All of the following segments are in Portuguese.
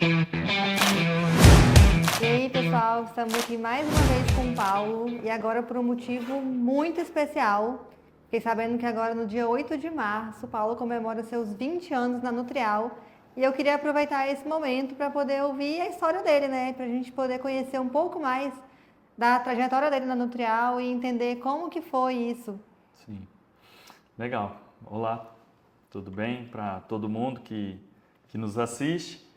E aí, pessoal, estamos aqui mais uma vez com o Paulo e agora por um motivo muito especial. Fiquei sabendo que agora no dia 8 de março, o Paulo comemora seus 20 anos na Nutrial e eu queria aproveitar esse momento para poder ouvir a história dele, né? Para a gente poder conhecer um pouco mais da trajetória dele na Nutrial e entender como que foi isso. Sim, legal. Olá, tudo bem para todo mundo que nos assiste?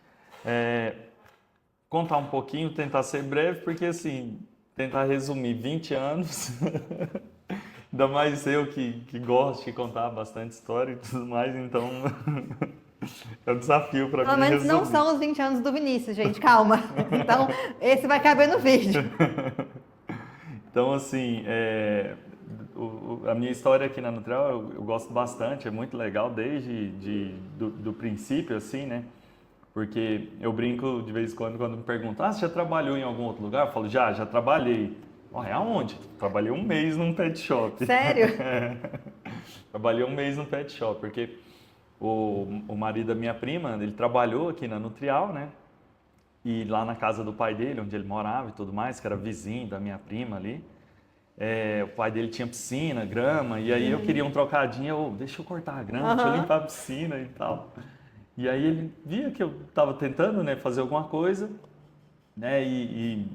Contar um pouquinho, tentar ser breve, porque assim, tentar resumir 20 anos, ainda mais eu que gosto de contar bastante história e tudo mais, então é um desafio para Pelo mim menos não resumir. são os 20 anos do Vinícius, gente, calma. Então, esse vai caber no vídeo. Então, assim, a minha história aqui na Nutrial eu gosto bastante, é muito legal desde do princípio, assim, né? Porque eu brinco de vez em quando me perguntam, você já trabalhou em algum outro lugar? Eu falo, já trabalhei. É aonde? Trabalhei um mês num pet shop. Sério? Trabalhei um mês num pet shop, porque o marido da minha prima, ele trabalhou aqui na Nutrial, né? E lá na casa do pai dele, onde ele morava e tudo mais, que era vizinho da minha prima ali, o pai dele tinha piscina, grama, e aí eu queria um trocadinho, deixa eu cortar a grama, deixa eu Aham. limpar a piscina e tal. E aí ele via que eu estava tentando, né, fazer alguma coisa, né, e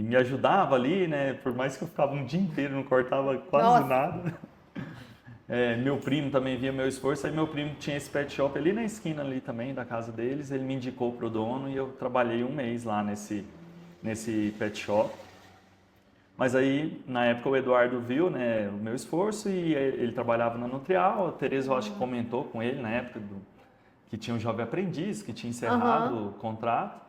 me ajudava ali, né, por mais que eu ficava um dia inteiro, não cortava quase Nossa. nada. Meu primo também via meu esforço, aí meu primo tinha esse pet shop ali na esquina ali também da casa deles, ele me indicou pro dono e eu trabalhei um mês lá nesse pet shop. Mas aí, na época, o Eduardo viu, né, o meu esforço e ele trabalhava na Nutrial. A Tereza, eu acho que comentou com ele na época que tinha um jovem aprendiz, que tinha Aham. encerrado o contrato.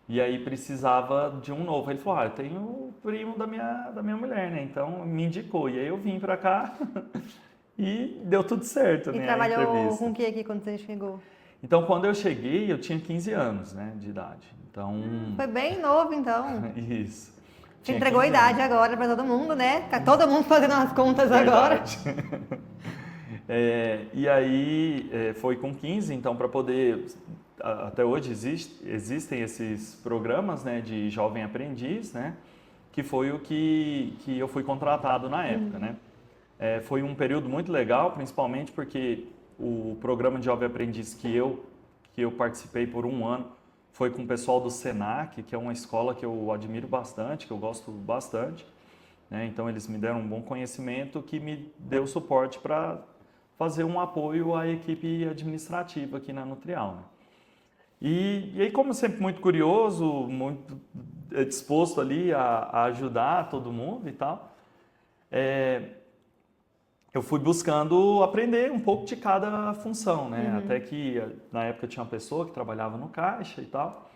E aí precisava de um novo. Ele falou, eu tenho o primo da minha mulher, né? Então me indicou. E aí eu vim pra cá e deu tudo certo, E né, a trabalhou com entrevista. o que aqui quando você chegou? Então quando eu cheguei, eu tinha 15 anos, né, de idade. Então, Foi bem novo, então. isso. Você Tinha entregou a 15 idade anos. agora pra todo mundo, né? Tá todo mundo fazendo as contas agora. Verdade. E aí foi com 15, então para poder, até hoje existem esses programas, né, de jovem aprendiz, né, que foi o que eu fui contratado na época, né. Foi um período muito legal, principalmente porque o programa de jovem aprendiz que eu participei por um ano foi com o pessoal do Senac, que é uma escola que eu admiro bastante, que eu gosto bastante, né? Então eles me deram um bom conhecimento que me deu suporte para fazer um apoio à equipe administrativa aqui na Nutrial, né? E aí, como sempre muito curioso, muito disposto ali a ajudar todo mundo e tal, eu fui buscando aprender um pouco de cada função, né? Até que na época tinha uma pessoa que trabalhava no caixa e tal,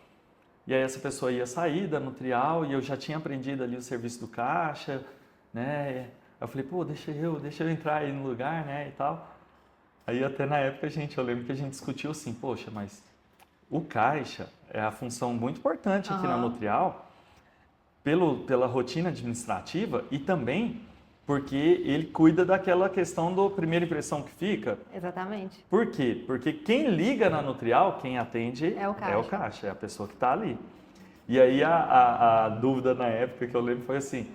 e aí essa pessoa ia sair da Nutrial e eu já tinha aprendido ali o serviço do caixa, né? Eu falei, pô, deixa eu entrar aí no lugar, né, e tal. Aí até na época, eu lembro que a gente discutiu assim, poxa, mas o caixa é a função muito importante aqui na Aham. Nutrial pela rotina administrativa e também porque ele cuida daquela questão da primeira impressão que fica. Exatamente. Por quê? Porque quem liga na Nutrial, quem atende É o é o caixa. caixa, é a pessoa que está ali. E aí a dúvida na época que eu lembro foi assim,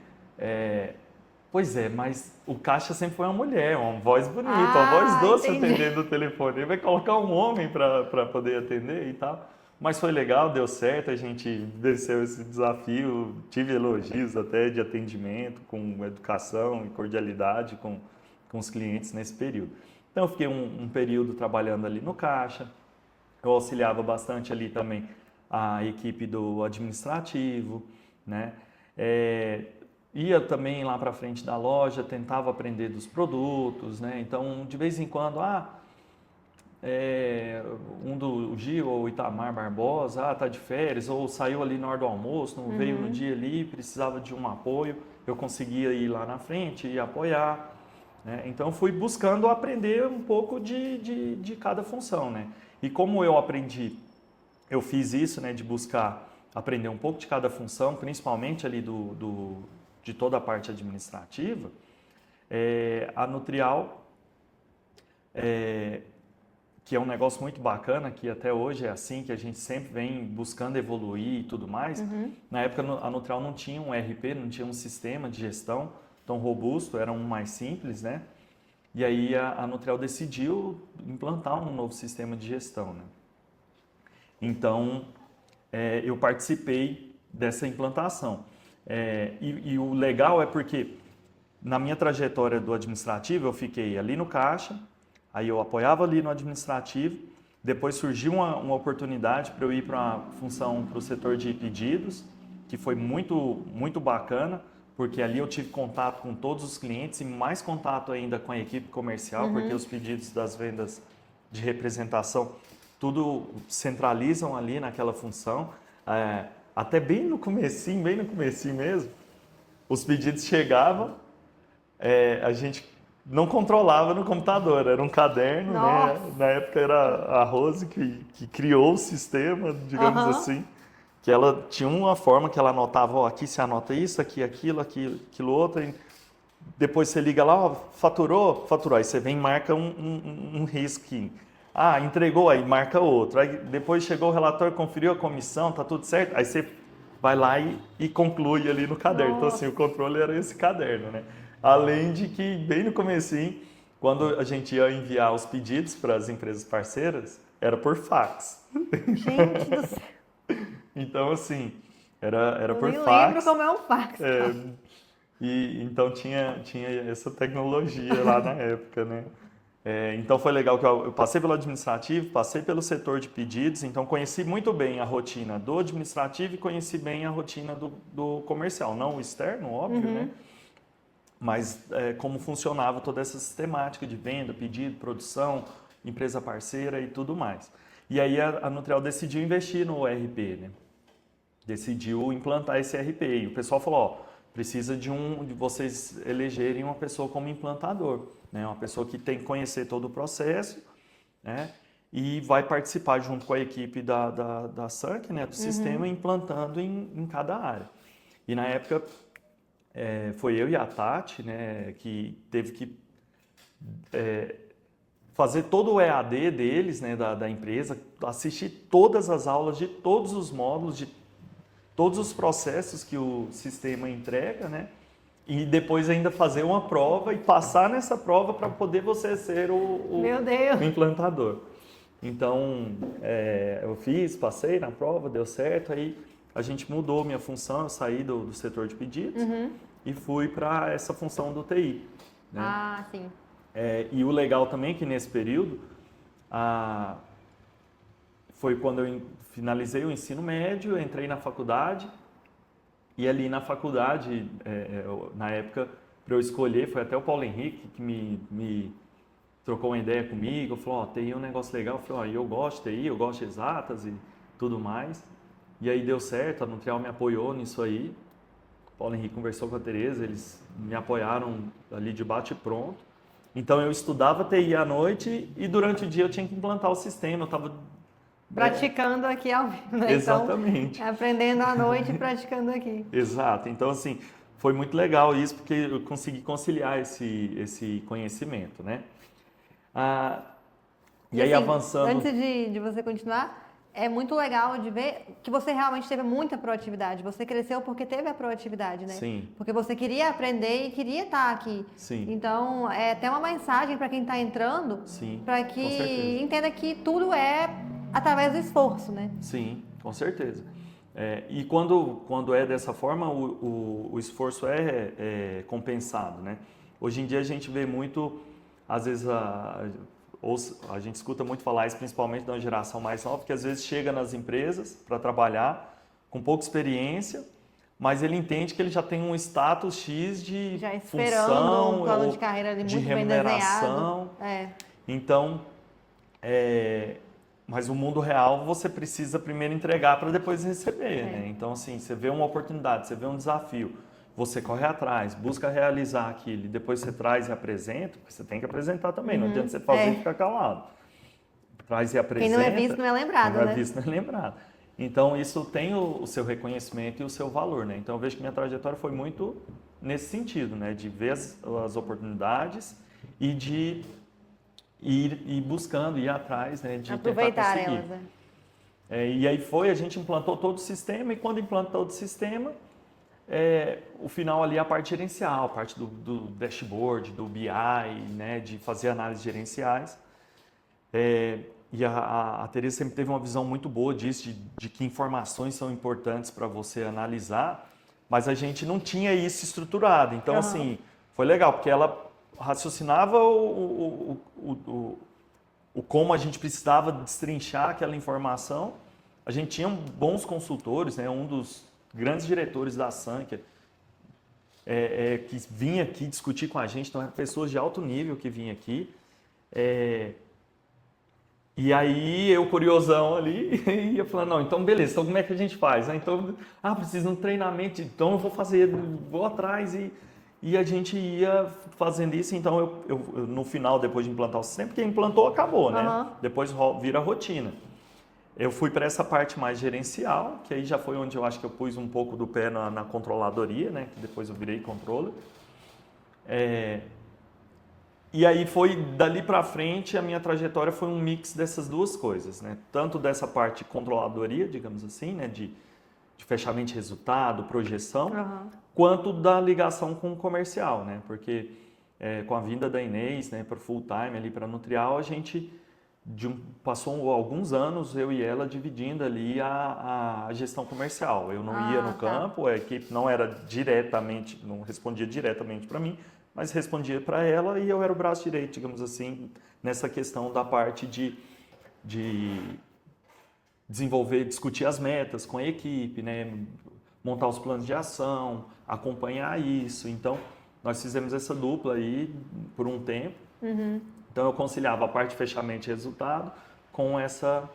pois é, mas o caixa sempre foi uma mulher, uma voz bonita, uma voz Ah, doce entendi. atendendo o telefone. Ele vai colocar um homem para poder atender e tal. Mas foi legal, deu certo, a gente venceu esse desafio, tive elogios até de atendimento, com educação e cordialidade com os clientes nesse período. Então eu fiquei um período trabalhando ali no caixa, eu auxiliava bastante ali também a equipe do administrativo, né? Ia também lá para frente da loja, tentava aprender dos produtos, né? Então, de vez em quando, o Gil ou o Itamar Barbosa, tá de férias, ou saiu ali na hora do almoço, não veio no dia ali, precisava de um apoio, eu conseguia ir lá na frente e apoiar, né? Então, fui buscando aprender um pouco de cada função, né? E como eu fiz isso, né, de buscar aprender um pouco de cada função, principalmente ali de toda a parte administrativa, a Nutrial que é um negócio muito bacana, que até hoje é assim, que a gente sempre vem buscando evoluir e tudo mais. Na época a Nutrial não tinha um ERP, não tinha um sistema de gestão tão robusto, era um mais simples, né? E aí a Nutrial decidiu implantar um novo sistema de gestão, né? Então, eu participei dessa implantação. E o legal é porque na minha trajetória do administrativo, eu fiquei ali no caixa, aí eu apoiava ali no administrativo, depois surgiu uma oportunidade para eu ir para a função, para o setor de pedidos, que foi muito, muito bacana, porque ali eu tive contato com todos os clientes e mais contato ainda com a equipe comercial, porque os pedidos das vendas de representação, tudo centralizam ali naquela função. Até bem no comecinho mesmo, os pedidos chegavam, a gente não controlava no computador, era um caderno, né? Na época era a Rose que criou o sistema, digamos assim, que ela tinha uma forma que ela anotava, ó, aqui você anota isso, aqui aquilo outro, e depois você liga lá, ó, faturou, aí você vem e marca um risquinho. Ah, entregou, aí marca outro. Aí depois chegou o relatório, conferiu a comissão, tá tudo certo, aí você vai lá e conclui ali no caderno. Então assim, o controle era esse caderno, né? Além de que, bem no comecinho, quando a gente ia enviar os pedidos para as empresas parceiras, era por fax. Gente do céu. Então, assim, era por Eu nem fax. lembro como é um fax. E então tinha essa tecnologia lá na época, né? Então foi legal que eu passei pelo administrativo, passei pelo setor de pedidos, então conheci muito bem a rotina do administrativo e conheci bem a rotina do comercial. Não o externo, óbvio, né? Mas como funcionava toda essa sistemática de venda, pedido, produção, empresa parceira e tudo mais. E aí a Nutrial decidiu investir no ERP, né? Decidiu implantar esse ERP. E o pessoal falou, ó, precisa de vocês elegerem uma pessoa como implantador, né? Uma pessoa que tem que conhecer todo o processo, né? E vai participar junto com a equipe da SANC, né? Do sistema, implantando em cada área. E na época foi eu e a Tati, né? Que teve que fazer todo o EAD deles, né? Da empresa, assistir todas as aulas de todos os módulos, de todos os processos que o sistema entrega, né? E depois ainda fazer uma prova e passar nessa prova para poder você ser o implantador. Então, eu passei na prova, deu certo, aí a gente mudou minha função, eu saí do setor de pedidos e fui para essa função do TI. Né? Ah, sim. E o legal também é que nesse período, foi quando eu finalizei o ensino médio, entrei na faculdade, e ali na faculdade, na época, para eu escolher, foi até o Paulo Henrique que me trocou uma ideia comigo, falou, ó, TI é um negócio legal, eu falei, ó, eu gosto de TI, eu gosto de exatas e tudo mais, e aí deu certo, a Nutrial me apoiou nisso aí, o Paulo Henrique conversou com a Tereza, eles me apoiaram ali de bate pronto, então eu estudava TI à noite e durante o dia eu tinha que implantar o sistema, eu estava praticando aqui ao vivo, né? Exatamente. Então, aprendendo à noite e praticando aqui. Exato. Então, assim, foi muito legal isso, porque eu consegui conciliar esse conhecimento, né? E aí, assim, avançando... Antes de você continuar, é muito legal de ver que você realmente teve muita proatividade. Você cresceu porque teve a proatividade, né? Sim. Porque você queria aprender e queria estar aqui. Sim. Então, é até uma mensagem para quem está entrando, para que entenda que tudo é através do esforço, né? Sim, com certeza. E quando é dessa forma, o esforço é compensado, né? Hoje em dia a gente vê muito, às vezes a gente escuta muito falar isso, principalmente da geração mais nova, que às vezes chega nas empresas para trabalhar com pouca experiência, mas ele entende que ele já tem um status X de já esperando função, um plano de carreira ali muito bem desenhado. Então, mas o mundo real você precisa primeiro entregar para depois receber, né? Então, assim, você vê uma oportunidade, você vê um desafio, você corre atrás, busca realizar aquilo, e depois você traz e apresenta, porque você tem que apresentar também, não adianta você fazer e ficar calado. Traz e apresenta. Quem não é visto não é lembrado, né? Quem não é visto não é lembrado. Então, isso tem o seu reconhecimento e o seu valor, né? Então, eu vejo que minha trajetória foi muito nesse sentido, né? De ver as oportunidades e de ir buscando, ir atrás, né, de Aproveitar tentar conseguir. elas, né? E aí a gente implantou todo o sistema, e quando implantou todo o sistema, o final ali é a parte gerencial, a parte do dashboard, do BI, né, de fazer análises gerenciais. E a Teresa sempre teve uma visão muito boa disso, de que informações são importantes para você analisar, mas a gente não tinha isso estruturado. Então, assim, foi legal, porque ela raciocinava o como a gente precisava destrinchar aquela informação. A gente tinha bons consultores, né? Um dos grandes diretores da Sankia, que vinha aqui discutir com a gente, então eram pessoas de alto nível que vinham aqui. E aí eu, curiosão ali, ia falando, não, então beleza, então como é que a gente faz? Então, precisa de um treinamento, então eu vou fazer, vou atrás e a gente ia fazendo isso. Então eu no final, depois de implantar o sistema, porque implantou, acabou, né? Depois vira rotina. Eu fui para essa parte mais gerencial, que aí já foi onde eu acho que eu pus um pouco do pé na controladoria, né? Que depois eu virei controller. E aí foi dali para frente, a minha trajetória foi um mix dessas duas coisas, né? Tanto dessa parte de controladoria, digamos assim, né? De fechamento de resultado, projeção, quanto da ligação com o comercial, né? Porque com a vinda da Inês, né, para full time ali para Nutrial, a gente passou alguns anos, eu e ela, dividindo ali a gestão comercial. Eu não ia no campo, a equipe não era diretamente, não respondia diretamente para mim, mas respondia para ela e eu era o braço direito, digamos assim, nessa questão da parte de desenvolver, discutir as metas com a equipe, né? Montar os planos de ação, acompanhar isso. Então, nós fizemos essa dupla aí por um tempo. Então, eu conciliava a parte de fechamento de resultado com essa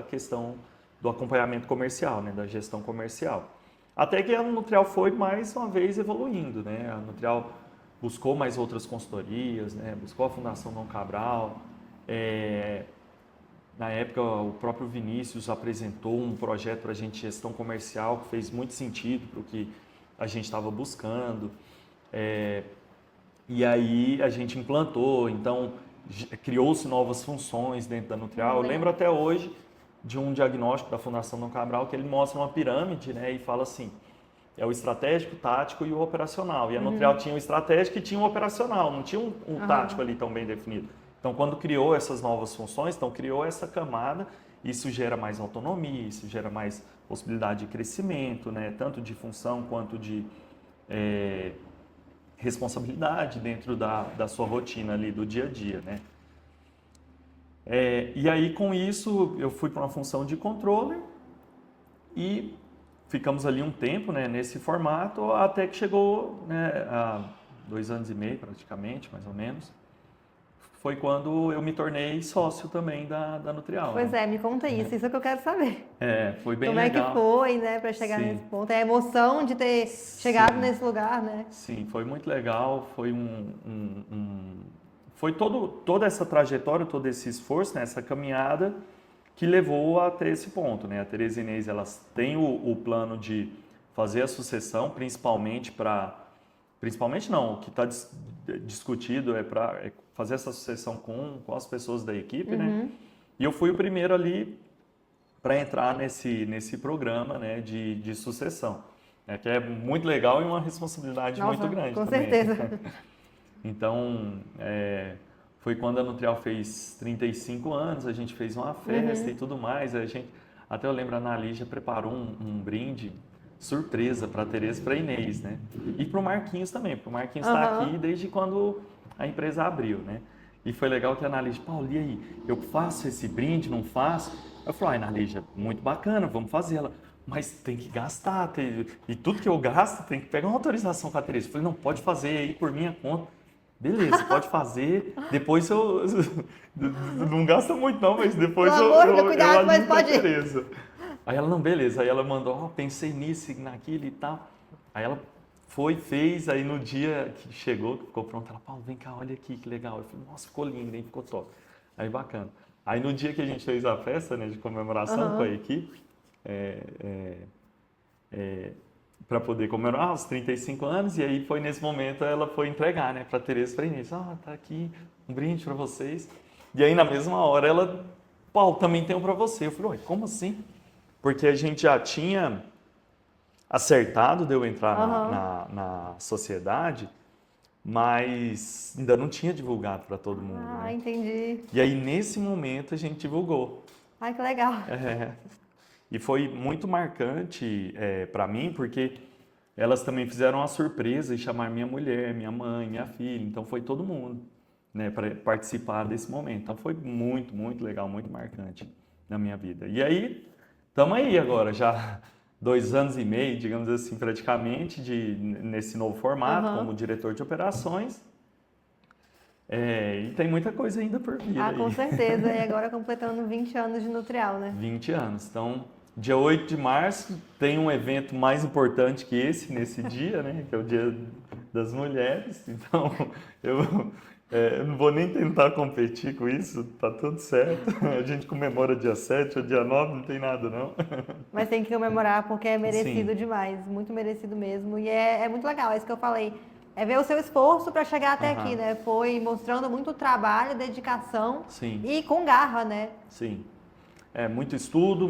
questão do acompanhamento comercial, né? Da gestão comercial. Até que a Nutrial foi, mais uma vez, evoluindo, né? A Nutrial buscou mais outras consultorias, né? Buscou a Fundação Dom Cabral. Na época, o próprio Vinícius apresentou um projeto para a gente de gestão comercial que fez muito sentido para o que a gente estava buscando. E aí a gente implantou, então criou-se novas funções dentro da Nutrial. Eu lembro até hoje de um diagnóstico da Fundação Dom Cabral que ele mostra uma pirâmide, né? E fala assim, é o estratégico, o tático e o operacional. E a Nutrial tinha o estratégico e tinha o operacional, não tinha um tático ali tão bem definido. Então, quando criou essas novas funções, então criou essa camada, isso gera mais autonomia, isso gera mais possibilidade de crescimento, né? Tanto de função quanto de responsabilidade dentro da sua rotina ali, do dia a dia, né? E aí, com isso, eu fui para uma função de controller e ficamos ali um tempo, né, nesse formato, até que chegou, né, há 2 anos e meio, praticamente, mais ou menos, foi quando eu me tornei sócio também da Nutrial. Pois me conta isso é que eu quero saber. Foi bem Como legal. Como é que foi, né, para chegar nesse ponto? A emoção de ter chegado nesse lugar, né? Sim, foi muito legal, foi foi toda essa trajetória, todo esse esforço, né, essa caminhada que levou até esse ponto, né? A Teresa e a Inês, elas têm o plano de fazer a sucessão, principalmente não, o que está discutido é para fazer essa sucessão com as pessoas da equipe, né? E eu fui o primeiro ali para entrar nesse programa, né, de sucessão, né, que é muito legal e uma responsabilidade muito grande com também. certeza. Então, foi quando a Nutrial fez 35 anos, a gente fez uma festa e tudo mais. Até eu lembro, a Ana Lígia preparou um brinde surpresa para a Teresa e para a Inês, né? E para o Marquinhos também, porque o Marquinhos está aqui desde quando a empresa abriu, né? E foi legal que a Ana Lígia, Paulo, e aí, eu faço esse brinde, não faço? Eu falei, Ana Lígia, muito bacana, vamos fazer. Ela, mas tem que gastar, e tudo que eu gasto tem que pegar uma autorização com a Teresa. Eu falei, não, pode fazer aí por minha conta. Beleza, pode fazer. Depois eu não gasta muito não, mas depois cuidado, mas pode ir. Teresa. Aí ela, não, beleza. Aí ela mandou, pensei nisso, naquilo e tal. Aí ela fez. Aí no dia que chegou, que ficou pronto, ela, Paulo, vem cá, olha aqui, que legal. Eu falei, nossa, ficou lindo, hein? Ficou top. Aí bacana. Aí no dia que a gente fez a festa, né, de comemoração com a equipe, para poder comemorar os 35 anos, e aí foi nesse momento ela foi entregar, né, para Tereza e para Inês. Tá aqui um brinde para vocês. E aí na mesma hora ela, Paulo, também tem um para você. Eu falei, ué, como assim? Porque a gente já tinha acertado de eu entrar na sociedade, mas ainda não tinha divulgado para todo mundo, né? Entendi. E aí nesse momento a gente divulgou. Ai, que legal. E foi muito marcante para mim, porque elas também fizeram uma surpresa e chamaram minha mulher, minha mãe, minha filha. Então foi todo mundo, né, para participar desse momento. Então foi muito, muito legal, muito marcante na minha vida. E aí, estamos aí agora, já 2 anos e meio, digamos assim, praticamente, nesse novo formato, como diretor de operações. E tem muita coisa ainda por vir aí. Com certeza. E agora completando 20 anos de Nutrial, né? 20 anos. Então, dia 8 de março tem um evento mais importante que esse nesse dia, né? Que é o Dia das Mulheres. Então, eu não vou nem tentar competir com isso, tá tudo certo. A gente comemora dia 7 ou dia 9, não tem nada não. Mas tem que comemorar porque é merecido Sim. demais, muito merecido mesmo. E é muito legal, é isso que eu falei. É ver o seu esforço para chegar até aqui, né? Foi mostrando muito trabalho, dedicação. Sim. E com garra, né? Sim. Muito estudo,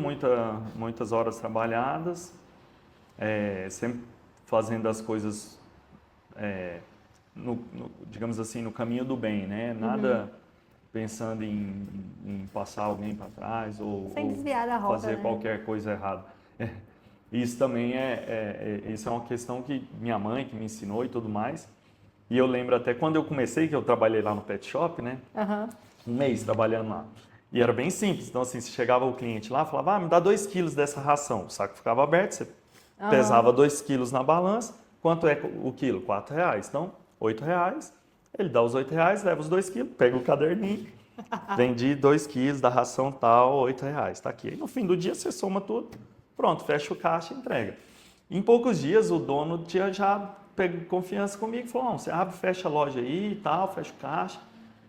muitas horas trabalhadas, sempre fazendo as coisas, digamos assim, no caminho do bem, né? Nada pensando em passar alguém para trás ou desviar da rota, fazer né? qualquer coisa errada. Isso também isso é uma questão que minha mãe que me ensinou e tudo mais. E eu lembro até quando eu comecei, que eu trabalhei lá no pet shop, né? Um mês trabalhando lá. E era bem simples. Então, assim, se chegava o cliente lá, falava, me dá 2 quilos dessa ração. O saco ficava aberto, você pesava 2 quilos na balança. Quanto é o quilo? R$4. Então, R$8. Ele dá os R$8, leva os 2 quilos, pega o caderninho, vendi 2 quilos da ração tal, R$8. Tá aqui. Aí, no fim do dia, você soma tudo, pronto, fecha o caixa e entrega. Em poucos dias, o dono tinha já pego confiança comigo e falou, você abre, fecha a loja aí e tal, fecha o caixa.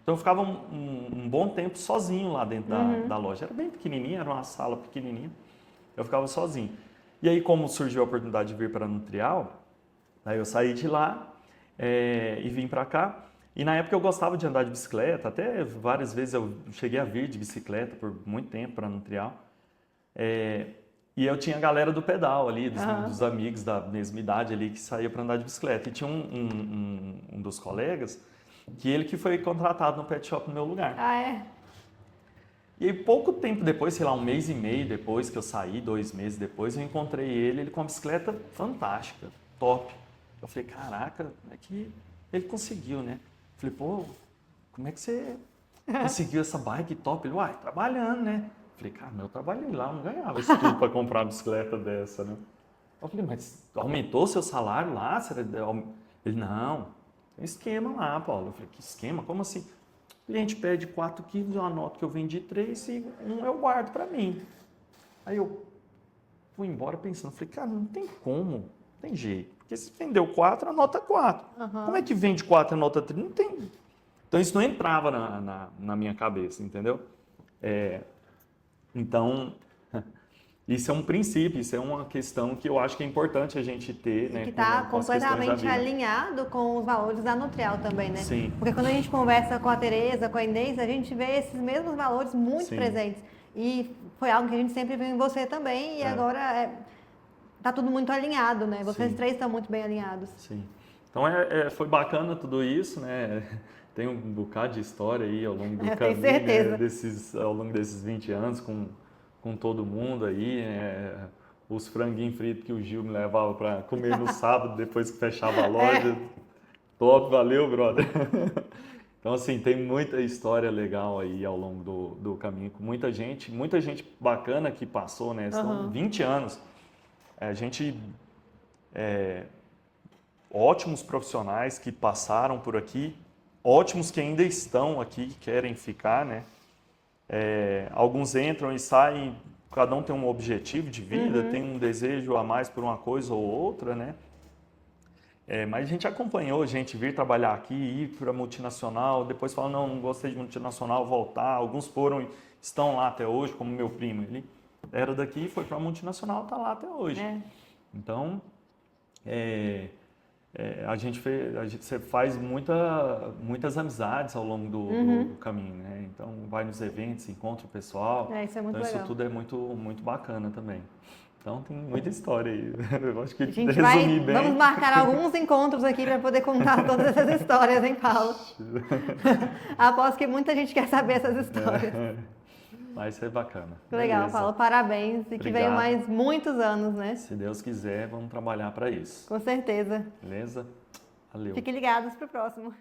Então eu ficava um bom tempo sozinho lá dentro da loja. Era bem pequenininha, era uma sala pequenininha. Eu ficava sozinho. E aí, como surgiu a oportunidade de vir para a Nutrial, aí eu saí de lá e vim para cá. E na época eu gostava de andar de bicicleta, até várias vezes eu cheguei a vir de bicicleta por muito tempo para a Nutrial. E eu tinha a galera do pedal ali, dos amigos da mesma idade ali que saía para andar de bicicleta. E tinha um dos colegas que ele que foi contratado no pet shop no meu lugar. E aí, pouco tempo depois, sei lá, 1 mês e meio depois que eu saí, 2 meses depois, eu encontrei ele com uma bicicleta fantástica, top. Eu falei, caraca, como é que ele conseguiu, né? Eu falei, pô, como é que você conseguiu essa bike top? Ele, trabalhando, né? Eu falei, cara, eu trabalhei lá, eu não ganhava isso tudo para comprar uma bicicleta dessa, né? Eu falei, mas aumentou seu salário lá? Ele, não. Tem esquema lá, Paulo. Eu falei, que esquema? Como assim? O cliente pede 4 quilos, eu anoto que eu vendi 3 e 1 eu guardo para mim. Aí eu fui embora pensando, falei, cara, não tem como, não tem jeito. Porque se vendeu 4, anota 4. Como é que vende 4 e anota 3? Não tem. Então isso não entrava na minha cabeça, entendeu? Então, isso é um princípio, isso é uma questão que eu acho que é importante a gente ter, né? Que está com as questões da completamente vida. alinhado com os valores da Nutrial também, né? Sim. Porque quando a gente conversa com a Tereza, com a Inês, a gente vê esses mesmos valores muito Sim. presentes. E foi algo que a gente sempre viu em você também, e agora tá tudo muito alinhado, né? Vocês Sim. 3 estão muito bem alinhados. Sim. Então foi bacana tudo isso, né? Tem um bocado de história aí ao longo do Eu caminho, tenho certeza. né? Ao longo desses 20 anos com todo mundo aí, né? Os franguinhos fritos que o Gil me levava para comer no sábado, depois que fechava a loja. Top, valeu, brother. Então, assim, tem muita história legal aí ao longo do caminho, com muita gente bacana que passou, né? São 20 anos. Ótimos profissionais que passaram por aqui, ótimos que ainda estão aqui, que querem ficar, né? Alguns entram e saem, cada um tem um objetivo de vida, tem um desejo a mais por uma coisa ou outra, né? Mas a gente acompanhou gente vir trabalhar aqui, ir para multinacional, depois falar, não gostei de multinacional, voltar. Alguns foram e estão lá até hoje, como meu primo. Ele era daqui, foi para multinacional, está lá até hoje. Então, Você faz muitas amizades ao longo do caminho, né? Então vai nos eventos, encontra o pessoal. Isso é muito Então legal. isso tudo é muito bacana também. Então tem muita história aí. Eu acho que A gente resumir bem. vamos marcar alguns encontros aqui para poder contar todas essas histórias, hein, Paulo? Aposto que muita gente quer saber essas histórias. Vai ser bacana. Legal, Beleza. Paulo. Parabéns. E que Obrigado. venham mais muitos anos, né? Se Deus quiser, vamos trabalhar para isso. Com certeza. Beleza? Valeu. Fiquem ligados para o próximo.